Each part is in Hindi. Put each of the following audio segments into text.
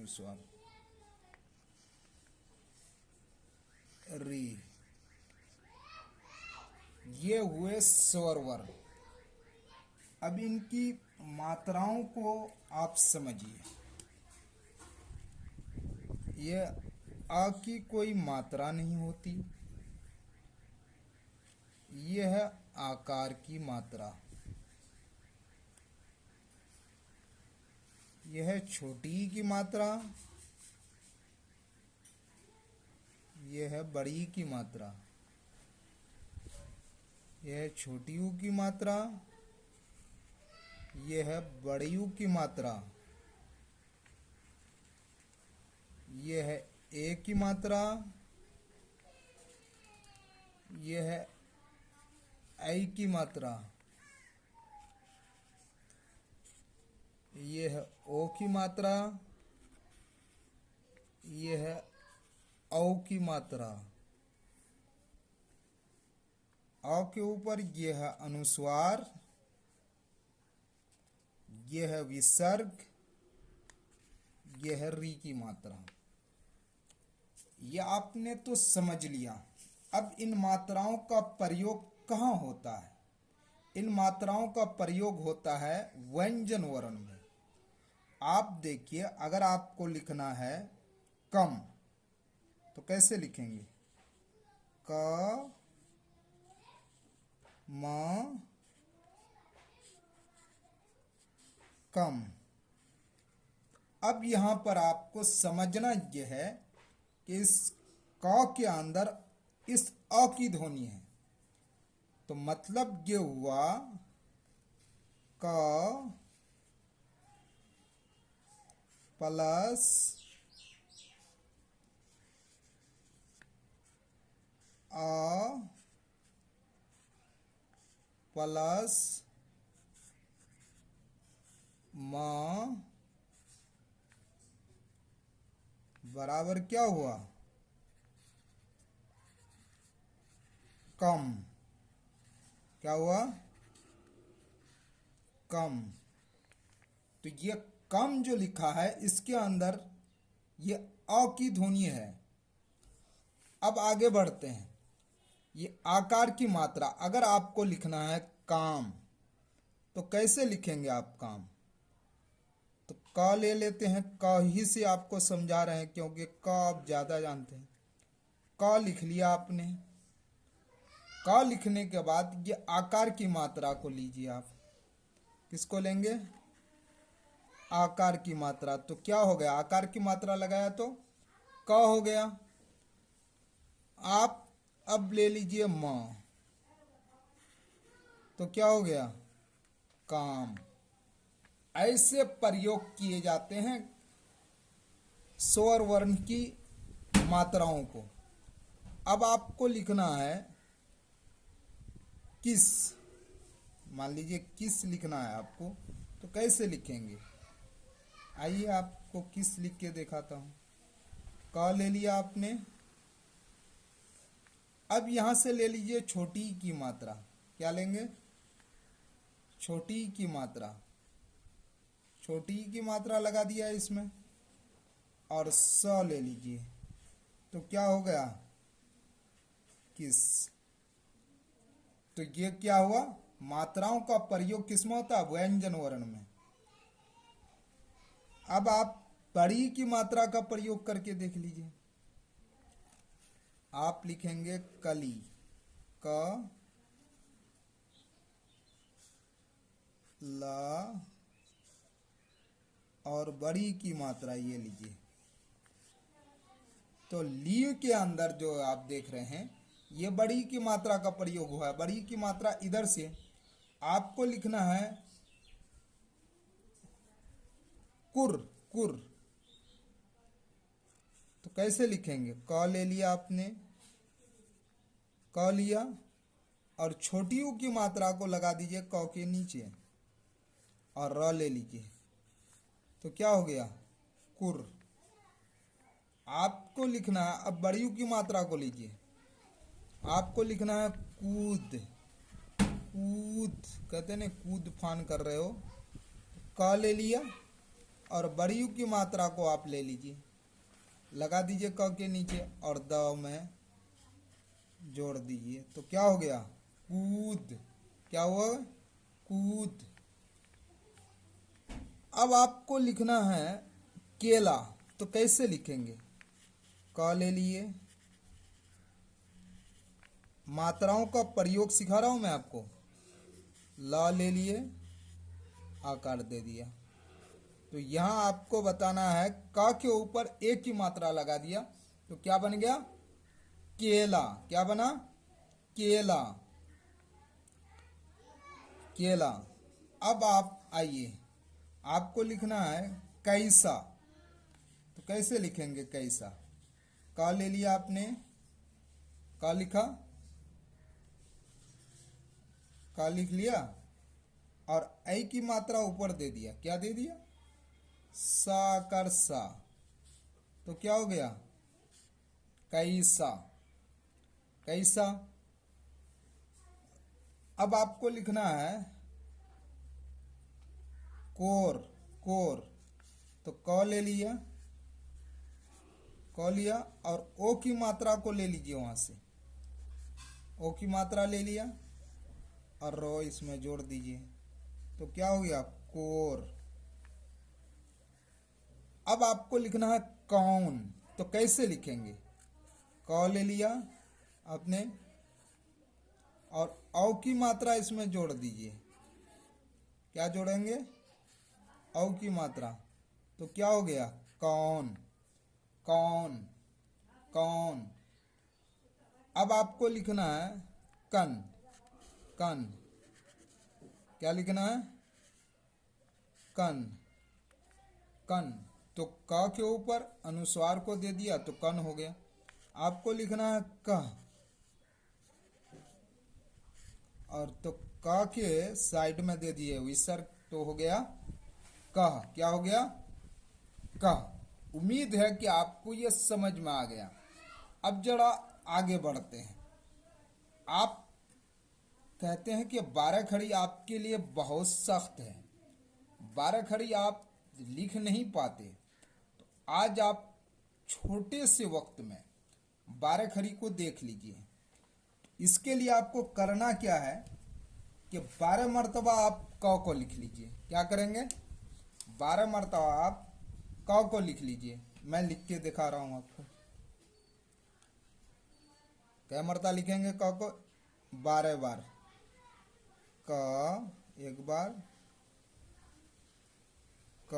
अनुस्वार री। ये हुए स्वर वर्ण। अब इनकी मात्राओं को आप समझिए। ये आ की कोई मात्रा नहीं होती, यह है आकार की मात्रा। यह है छोटी की मात्रा, यह है बड़ी की मात्रा। यह है छोटी ऊ की मात्रा, यह है बड़ी ऊ की मात्रा। यह है ए की मात्रा, यह है आई की मात्रा। यह है ओ की मात्रा, यह है औ की मात्रा। औ के ऊपर यह है अनुस्वार, यह है विसर्ग, यह है री की मात्रा। यह आपने तो समझ लिया। अब इन मात्राओं का प्रयोग कहाँ होता है? इन मात्राओं का प्रयोग होता है व्यंजन वर्ण में। आप देखिए, अगर आपको लिखना है कम तो कैसे लिखेंगे? क म कम। अब यहां पर आपको समझना यह है कि इस क के अंदर इस अ की ध्वनि है, तो मतलब ये हुआ क प्लस अ प्लस म बराबर क्या हुआ? कम। क्या हुआ? कम। तो ये कम जो लिखा है इसके अंदर ये अ की ध्वनि है। अब आगे बढ़ते हैं। ये आकार की मात्रा, अगर आपको लिखना है काम तो कैसे लिखेंगे आप काम? तो क ले लेते हैं, क ही से आपको समझा रहे हैं क्योंकि क आप ज्यादा जानते हैं। क लिख लिया आपने। क लिखने के बाद ये आकार की मात्रा को लीजिए आप। किसको लेंगे? आकार की मात्रा। तो क्या हो गया? आकार की मात्रा लगाया तो क हो गया। आप अब ले लीजिए म, तो क्या हो गया? काम। ऐसे प्रयोग किए जाते हैं स्वर वर्ण की मात्राओं को। अब आपको लिखना है किस। मान लीजिए किस लिखना है आपको, तो कैसे लिखेंगे? आइए आपको किस लिख के दिखाता हूं। क ले लिया आपने। अब यहां से ले लीजिए छोटी की मात्रा। क्या लेंगे? छोटी की मात्रा। छोटी की मात्रा लगा दिया इसमें। और स ले लीजिए, तो क्या हो गया? किस। तो ये क्या हुआ? मात्राओं का प्रयोग किसमें होता है? व्यंजन वर्ण में। अब आप बड़ी की मात्रा का प्रयोग करके देख लीजिए। आप लिखेंगे कली। क ला और बड़ी की मात्रा ये लीजिए। तो ली के अंदर जो आप देख रहे हैं ये बड़ी की मात्रा का प्रयोग हुआ है। बड़ी की मात्रा इधर से आपको लिखना है कुर। कुर। तो कैसे लिखेंगे? क ले लिया आपने। क लिया और छोटी ऊ की मात्रा को लगा दीजिए क के नीचे और र ले लीजिए, तो क्या हो गया? कुर। आपको लिखना है, अब बड़ी ऊ की मात्रा को लीजिए। आपको लिखना है कूद। कूद कहते हैं ना, कूद फान कर रहे हो। क ले लिया और बड़ी यू की मात्रा को आप ले लीजिए, लगा दीजिए क के नीचे और द में जोड़ दीजिए, तो क्या हो गया? कूद। क्या हुआ? कूद। अब आपको लिखना है केला, तो कैसे लिखेंगे? क ले लिए, मात्राओं का प्रयोग सिखा रहा हूं मैं आपको। ला ले लिए, आकार दे दिया। तो यहां आपको बताना है क के ऊपर एक की मात्रा लगा दिया, तो क्या बन गया? केला। क्या बना? केला। केला। अब आप आइए, आपको लिखना है कैसा, तो कैसे लिखेंगे कैसा? का ले लिया आपने, का लिखा, का लिख लिया और ऐ की मात्रा ऊपर दे दिया। क्या दे दिया? सा कर सा, तो क्या हो गया? कैसा। कैसा। अब आपको लिखना है कोर। कोर, तो क ले लिया, क लिया और ओ की मात्रा को ले लीजिए वहां से, ओ की मात्रा ले लिया और रो इसमें जोड़ दीजिए, तो क्या हो गया? कोर। अब आपको लिखना है कौन, तो कैसे लिखेंगे? क ले लिया आपने और औ की मात्रा इसमें जोड़ दीजिए। क्या जोड़ेंगे? औ की मात्रा, तो क्या हो गया? कौन। कौन। कौन। अब आपको लिखना है कन। कन। क्या लिखना है? कन। कन, तो क के ऊपर अनुस्वार को दे दिया तो कन हो गया। आपको लिखना है कह, और तो क के साइड में दे दिए विसर्ग, तो हो गया कह। क्या हो गया? कह। उम्मीद है कि आपको यह समझ में आ गया। अब जरा आगे बढ़ते हैं। आप कहते हैं कि 12 खड़ी आपके लिए बहुत सख्त है, 12 खड़ी आप लिख नहीं पाते, तो आज आप छोटे से वक्त में 12 खड़ी को देख लीजिए। इसके लिए आपको करना क्या है कि 12 मरतबा आप क को लिख लीजिए। क्या करेंगे? 12 मरतबा आप क को लिख लीजिए। मैं लिख के दिखा रहा हूं आपको। क्या मरतबा लिखेंगे क को? 12 बार। क एक बार, क,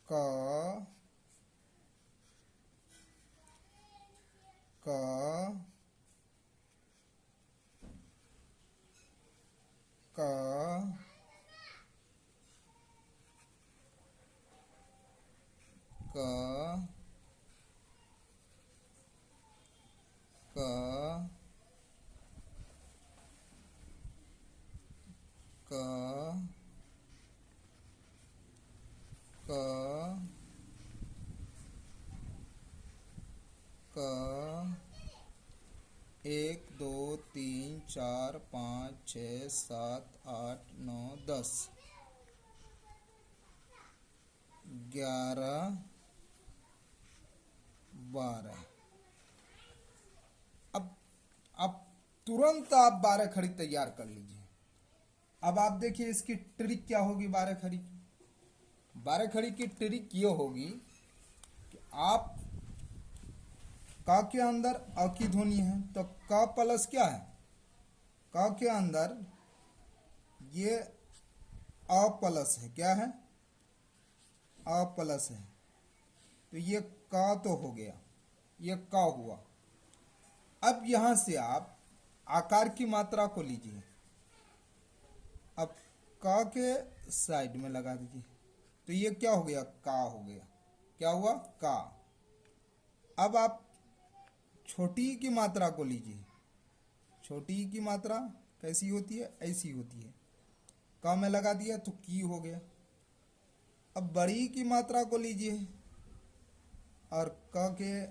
क, क, क, क, क, क, क, क, 1 2 3 4 5 6 7 8 9 10 11 12। अब तुरंत आप 12 खड़ी तैयार कर लीजिए। अब आप देखिए इसकी ट्रिक क्या होगी 12 खड़ी की। 12 खड़ी की ट्रिक ये होगी कि आप का के अंदर अ की ध्वनि है, तो का प्लस क्या है? का के अंदर ये अ प्लस है। क्या है? अ प्लस है, तो ये का तो हो गया, ये का हुआ। अब यहां से आप आकार की मात्रा को लीजिए, अब का के साइड में लगा दीजिए, तो ये क्या हो गया? का हो गया। क्या हुआ? का। अब आप छोटी की मात्रा को लीजिए, छोटी की मात्रा कैसी होती है? ऐसी होती है। का में लगा दिया तो की हो गया। अब बड़ी की मात्रा को लीजिए और क के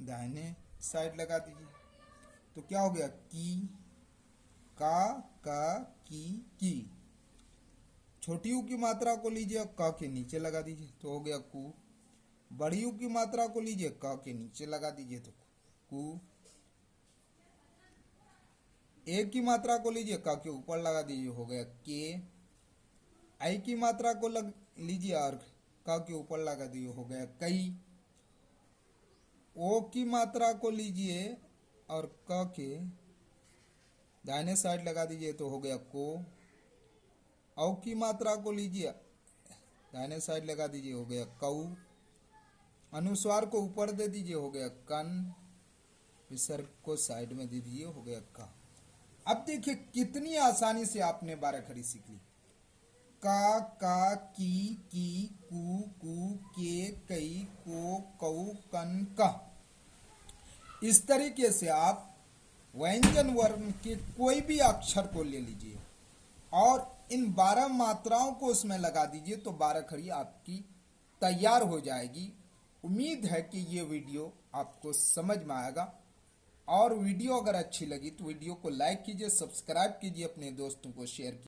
दाहिने साइड लगा दीजिए, तो क्या हो गया? की। का की। छोटी यू की मात्रा को लीजिए, क के नीचे लगा दीजिए तो हो गया कु। बड़ी यू की मात्रा को लीजिए, क के नीचे लगा दीजिए तो कु। ए की मात्रा को लीजिए, क के ऊपर लगा दीजिए, हो गया के। आई की मात्रा को लीजिए और क के ऊपर लगा दीजिए, हो गया कई। ओ की मात्रा को लीजिए और क के दाहिने साइड लगा दीजिए तो हो गया को। औ की मात्रा को लीजिए, दाहिने साइड लगा दीजिए, हो गया कऊ। अनुस्वार को ऊपर दे दीजिए, हो गया कन। विसर्ग को साइड में दे दीजिए, हो गया का। अब देखिए कितनी आसानी से आपने 12 खड़ी सीख ली। का की कु के कई को कऊ कन का। इस तरीके से आप व्यंजन वर्ण के कोई भी अक्षर को ले लीजिए और इन 12 मात्राओं को उसमें लगा दीजिए तो 12 खड़ी आपकी तैयार हो जाएगी। उम्मीद है कि ये वीडियो आपको समझ में आएगा और वीडियो अगर अच्छी लगी तो वीडियो को लाइक कीजिए, सब्सक्राइब कीजिए, अपने दोस्तों को शेयर कीजिए।